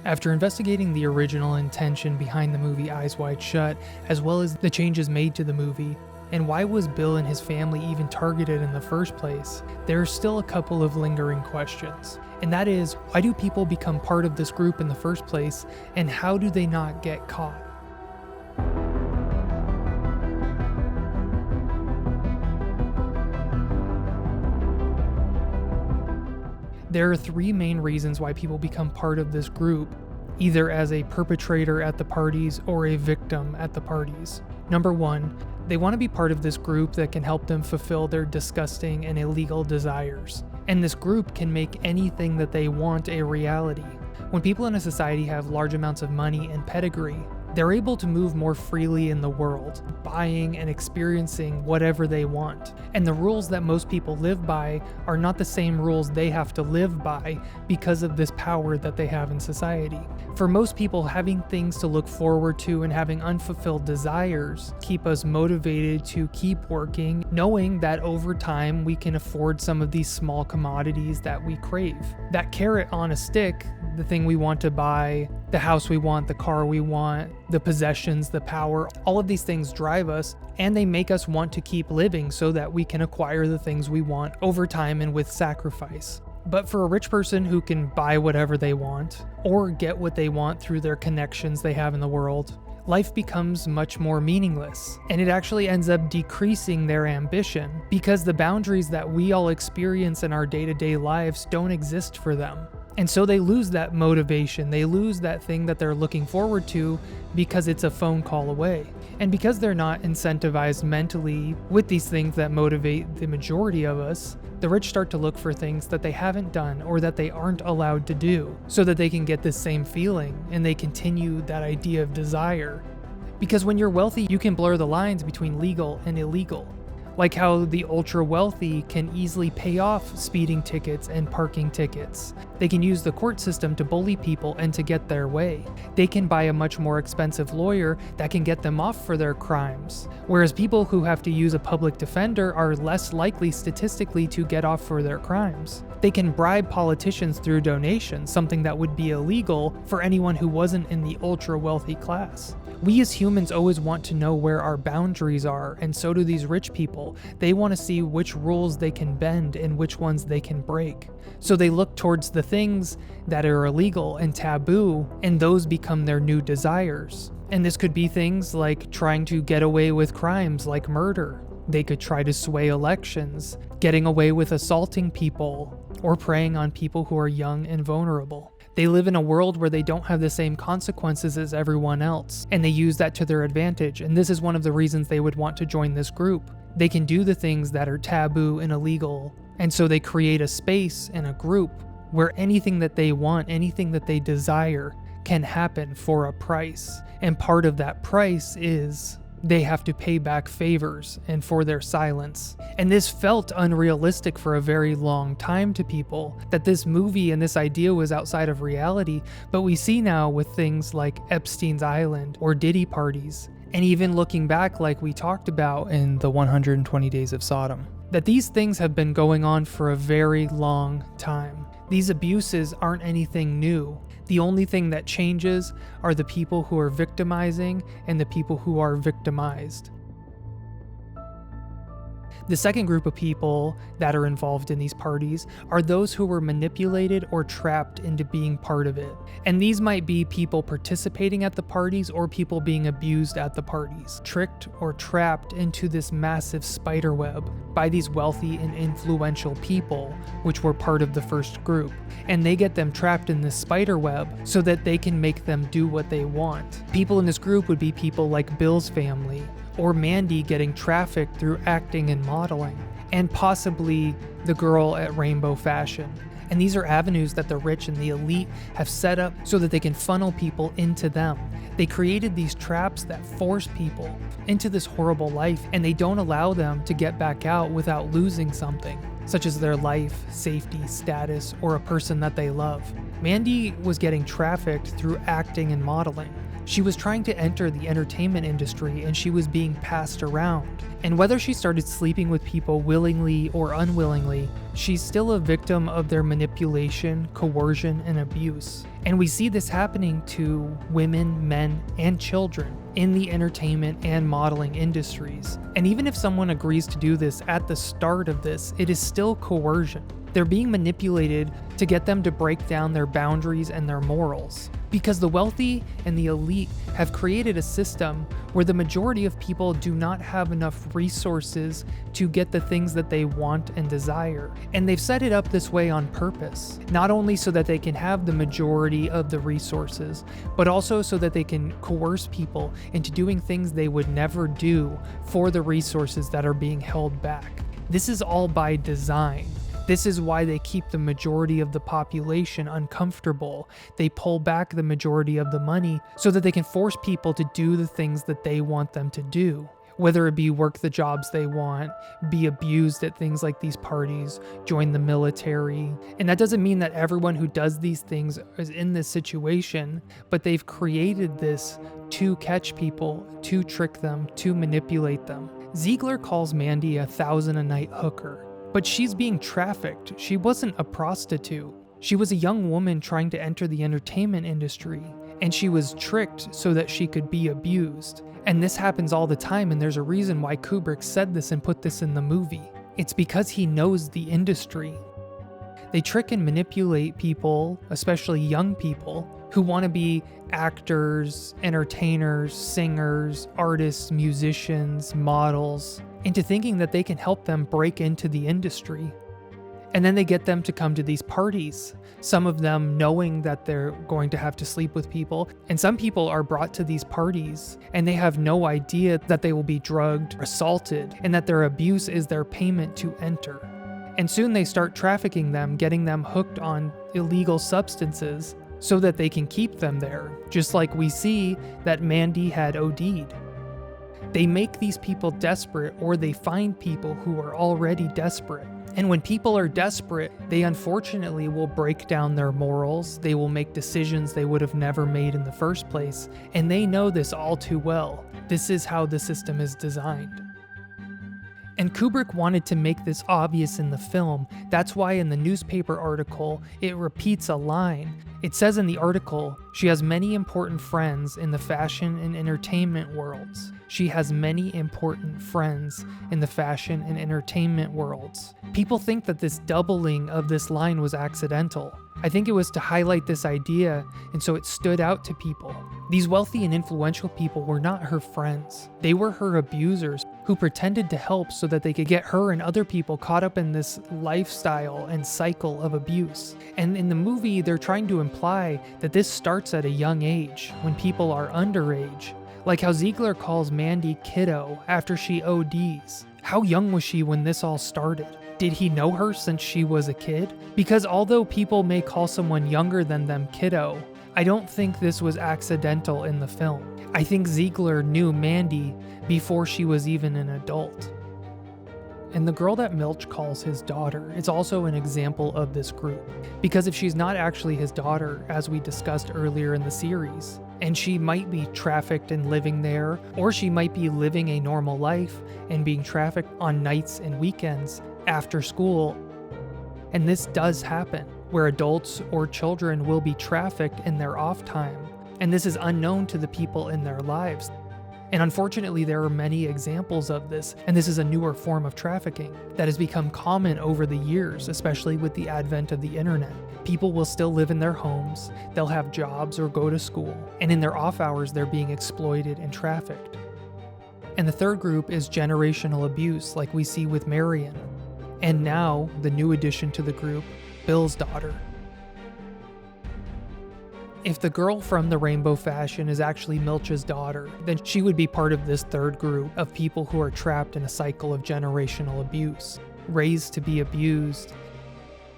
After investigating the original intention behind the movie Eyes Wide Shut, as well as the changes made to the movie, and why was Bill and his family even targeted in the first place, there are still a couple of lingering questions. And that is, why do people become part of this group in the first place, and how do they not get caught? There are three main reasons why people become part of this group, either as a perpetrator at the parties or a victim at the parties. Number one, they want to be part of this group that can help them fulfill their disgusting and illegal desires. And this group can make anything that they want a reality. When people in a society have large amounts of money and pedigree, they're able to move more freely in the world, buying and experiencing whatever they want. And the rules that most people live by are not the same rules they have to live by because of this power that they have in society. For most people, having things to look forward to and having unfulfilled desires keep us motivated to keep working, knowing that over time we can afford some of these small commodities that we crave. That carrot on a stick, the thing we want to buy, the house we want, the car we want, the possessions, the power, all of these things drive us, and they make us want to keep living so that we can acquire the things we want over time and with sacrifice. But for a rich person who can buy whatever they want, or get what they want through their connections they have in the world, life becomes much more meaningless, and it actually ends up decreasing their ambition because the boundaries that we all experience in our day-to-day lives don't exist for them. And so they lose that motivation, they lose that thing that they're looking forward to because it's a phone call away. And because they're not incentivized mentally with these things that motivate the majority of us, the rich start to look for things that they haven't done or that they aren't allowed to do so that they can get this same feeling and they continue that idea of desire. Because when you're wealthy, you can blur the lines between legal and illegal. Like how the ultra wealthy can easily pay off speeding tickets and parking tickets. They can use the court system to bully people and to get their way. They can buy a much more expensive lawyer that can get them off for their crimes. Whereas people who have to use a public defender are less likely statistically to get off for their crimes. They can bribe politicians through donations, something that would be illegal for anyone who wasn't in the ultra wealthy class. We as humans always want to know where our boundaries are, and so do these rich people. They want to see which rules they can bend and which ones they can break. So they look towards the things that are illegal and taboo, and those become their new desires. And this could be things like trying to get away with crimes like murder. They could try to sway elections, getting away with assaulting people, or preying on people who are young and vulnerable. They live in a world where they don't have the same consequences as everyone else, and they use that to their advantage, and this is one of the reasons they would want to join this group. They can do the things that are taboo and illegal, and so they create a space and a group where anything that they want, anything that they desire, can happen for a price. And part of that price is they have to pay back favors and for their silence. And this felt unrealistic for a very long time to people, that this movie and this idea was outside of reality, but we see now with things like Epstein's Island or Diddy parties, and even looking back like we talked about in the 120 Days of Sodom, that these things have been going on for a very long time. These abuses aren't anything new. The only thing that changes are the people who are victimizing and the people who are victimized. The second group of people that are involved in these parties are those who were manipulated or trapped into being part of it. And these might be people participating at the parties or people being abused at the parties, tricked or trapped into this massive spider web by these wealthy and influential people, which were part of the first group. And they get them trapped in this spider web so that they can make them do what they want. People in this group would be people like Bill's family, or Mandy getting trafficked through acting and modeling, and possibly the girl at Rainbow Fashion. And these are avenues that the rich and the elite have set up so that they can funnel people into them. They created these traps that force people into this horrible life, and they don't allow them to get back out without losing something, such as their life, safety, status, or a person that they love. Mandy was getting trafficked through acting and modeling. She was trying to enter the entertainment industry and she was being passed around. And whether she started sleeping with people willingly or unwillingly, she's still a victim of their manipulation, coercion, and abuse. And we see this happening to women, men, and children in the entertainment and modeling industries. And even if someone agrees to do this at the start of this, it is still coercion. They're being manipulated to get them to break down their boundaries and their morals. Because the wealthy and the elite have created a system where the majority of people do not have enough resources to get the things that they want and desire. And they've set it up this way on purpose, not only so that they can have the majority of the resources, but also so that they can coerce people into doing things they would never do for the resources that are being held back. This is all by design. This is why they keep the majority of the population uncomfortable. They pull back the majority of the money so that they can force people to do the things that they want them to do. Whether it be work the jobs they want, be abused at things like these parties, join the military. And that doesn't mean that everyone who does these things is in this situation, but they've created this to catch people, to trick them, to manipulate them. Ziegler calls Mandy a $1,000 a night hooker. But she's being trafficked. She wasn't a prostitute. She was a young woman trying to enter the entertainment industry, and she was tricked so that she could be abused. And this happens all the time, and there's a reason why Kubrick said this and put this in the movie. It's because he knows the industry. They trick and manipulate people, especially young people, who want to be actors, entertainers, singers, artists, musicians, models, into thinking that they can help them break into the industry. And then they get them to come to these parties, some of them knowing that they're going to have to sleep with people. And some people are brought to these parties and they have no idea that they will be drugged, assaulted, and that their abuse is their payment to enter. And soon they start trafficking them, getting them hooked on illegal substances so that they can keep them there, just like we see that Mandy had OD'd. They make these people desperate, or they find people who are already desperate. And when people are desperate, they unfortunately will break down their morals, they will make decisions they would have never made in the first place, and they know this all too well. This is how the system is designed. And Kubrick wanted to make this obvious in the film. That's why in the newspaper article, it repeats a line. It says in the article, she has many important friends in the fashion and entertainment worlds. She has many important friends in the fashion and entertainment worlds. People think that this doubling of this line was accidental. I think it was to highlight this idea, and so it stood out to people. These wealthy and influential people were not her friends. They were her abusers who pretended to help so that they could get her and other people caught up in this lifestyle and cycle of abuse. And in the movie, they're trying to imply that this starts at a young age, when people are underage. Like how Ziegler calls Mandy kiddo after she ODs. How young was she when this all started? Did he know her since she was a kid? Because although people may call someone younger than them kiddo, I don't think this was accidental in the film. I think Ziegler knew Mandy before she was even an adult. And the girl that Milch calls his daughter is also an example of this group. Because if she's not actually his daughter, as we discussed earlier in the series, and she might be trafficked and living there, or she might be living a normal life and being trafficked on nights and weekends after school. And this does happen, where adults or children will be trafficked in their off time, and this is unknown to the people in their lives. And unfortunately, there are many examples of this, and this is a newer form of trafficking that has become common over the years, especially with the advent of the internet. People will still live in their homes, they'll have jobs or go to school, and in their off hours, they're being exploited and trafficked. And the third group is generational abuse, like we see with Marion. And now, the new addition to the group, Bill's daughter. If the girl from the rainbow fashion is actually Milch's daughter, then she would be part of this third group of people who are trapped in a cycle of generational abuse, raised to be abused.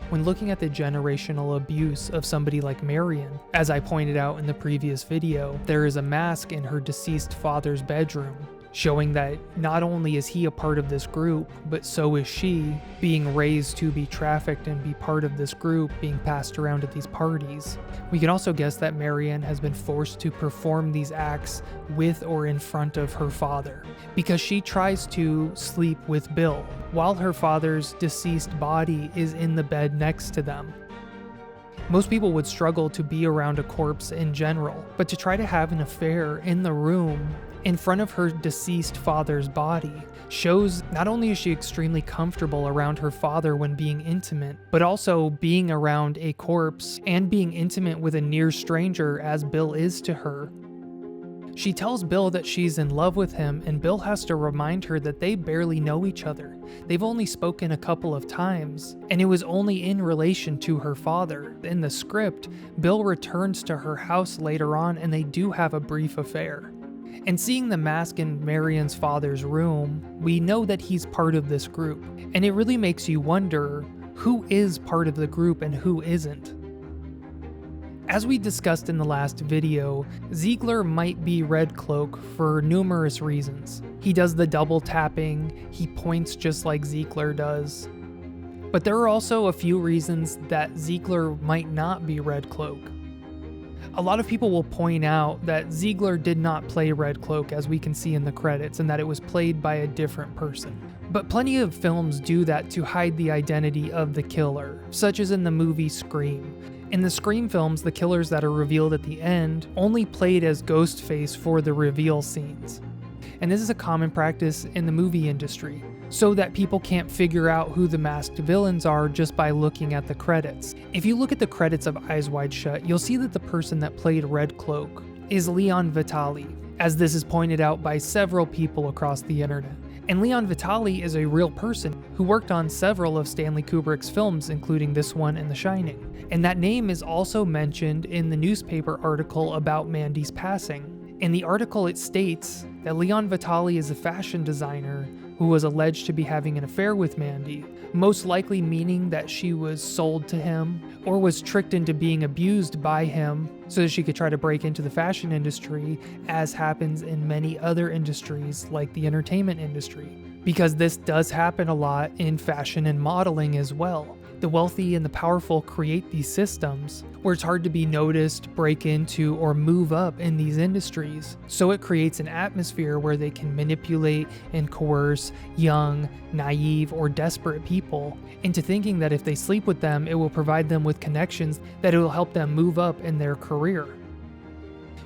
When looking at the generational abuse of somebody like Marion, as I pointed out in the previous video, there is a mask in her deceased father's bedroom. showing that not only is he a part of this group, but so is she, being raised to be trafficked and be part of this group, being passed around at these parties. We can also guess that Marianne has been forced to perform these acts with or in front of her father, because she tries to sleep with Bill, while her father's deceased body is in the bed next to them. Most people would struggle to be around a corpse in general, but to try to have an affair in the room in front of her deceased father's body shows not only is she extremely comfortable around her father when being intimate, but also being around a corpse and being intimate with a near stranger as Bill is to her. She tells Bill that she's in love with him, and Bill has to remind her that they barely know each other. They've only spoken a couple of times, and it was only in relation to her father. In the script, Bill returns to her house later on, and they do have a brief affair. And seeing the mask in Marianne's father's room, we know that he's part of this group, and it really makes you wonder who is part of the group and who isn't. As we discussed in the last video, Ziegler might be Red Cloak for numerous reasons. He does the double tapping, he points just like Ziegler does. But there are also a few reasons that Ziegler might not be Red Cloak. A lot of people will point out that Ziegler did not play Red Cloak, as we can see in the credits, and that it was played by a different person. But plenty of films do that to hide the identity of the killer, such as in the movie Scream. In the Scream films, the killers that are revealed at the end only played as Ghostface for the reveal scenes. And this is a common practice in the movie industry, so that people can't figure out who the masked villains are just by looking at the credits. If you look at the credits of Eyes Wide Shut, you'll see that the person that played Red Cloak is Leon Vitali, as this is pointed out by several people across the internet. And Leon Vitali is a real person who worked on several of Stanley Kubrick's films, including this one and The Shining. And that name is also mentioned in the newspaper article about Mandy's passing. In the article, it states that Leon Vitali is a fashion designer who was alleged to be having an affair with Mandy, most likely meaning that she was sold to him or was tricked into being abused by him so that she could try to break into the fashion industry, as happens in many other industries like the entertainment industry. Because this does happen a lot in fashion and modeling as well. The wealthy and the powerful create these systems where it's hard to be noticed, break into, or move up in these industries. So it creates an atmosphere where they can manipulate and coerce young, naive, or desperate people into thinking that if they sleep with them, it will provide them with connections that it will help them move up in their career.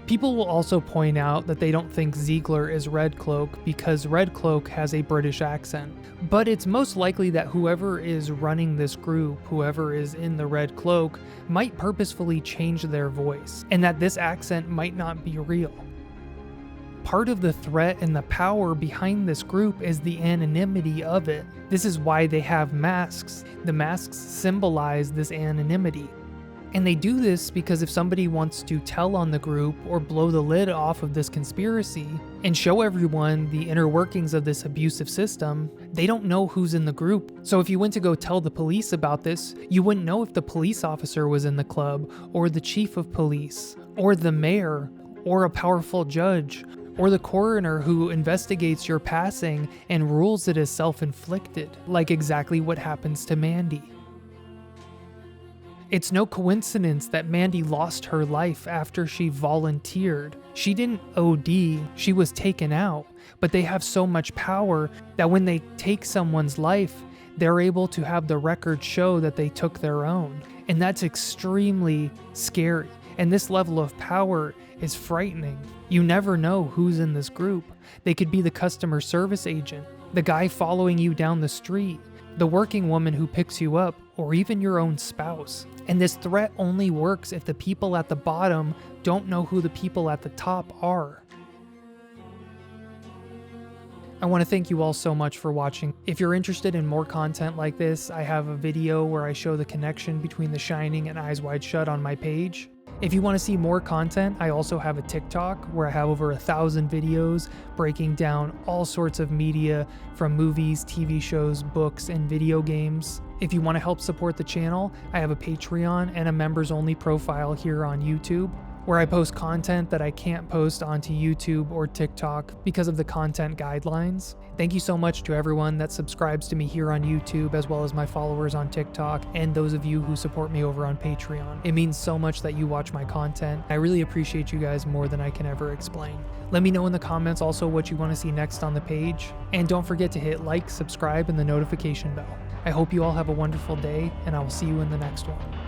People will also point out that they don't think Ziegler is Red Cloak because Red Cloak has a British accent. But it's most likely that whoever is running this group, whoever is in the Red Cloak, might purposefully change their voice, and that this accent might not be real. Part of the threat and the power behind this group is the anonymity of it. This is why they have masks. The masks symbolize this anonymity. And they do this because if somebody wants to tell on the group or blow the lid off of this conspiracy and show everyone the inner workings of this abusive system, they don't know who's in the group. So if you went to go tell the police about this, you wouldn't know if the police officer was in the club, or the chief of police, or the mayor, or a powerful judge, or the coroner who investigates your passing and rules it as self-inflicted, like exactly what happens to Mandy. It's no coincidence that Mandy lost her life after she volunteered. She didn't OD, she was taken out, but they have so much power that when they take someone's life, they're able to have the record show that they took their own. And that's extremely scary. And this level of power is frightening. You never know who's in this group. They could be the customer service agent, the guy following you down the street, the working woman who picks you up, or even your own spouse. And this threat only works if the people at the bottom don't know who the people at the top are. I want to thank you all so much for watching. If you're interested in more content like this, I have a video where I show the connection between The Shining and Eyes Wide Shut on my page. If you want to see more content, I also have a TikTok where I have over 1,000 videos breaking down all sorts of media from movies, TV shows, books, and video games. If you want to help support the channel, I have a Patreon and a members only profile here on YouTube. where I post content that I can't post onto YouTube or TikTok because of the content guidelines. Thank you so much to everyone that subscribes to me here on YouTube, as well as my followers on TikTok, and those of you who support me over on Patreon. It means so much that you watch my content. I really appreciate you guys more than I can ever explain. Let me know in the comments also what you want to see next on the page, and don't forget to hit like, subscribe, and the notification bell. I hope you all have a wonderful day, and I will see you in the next one.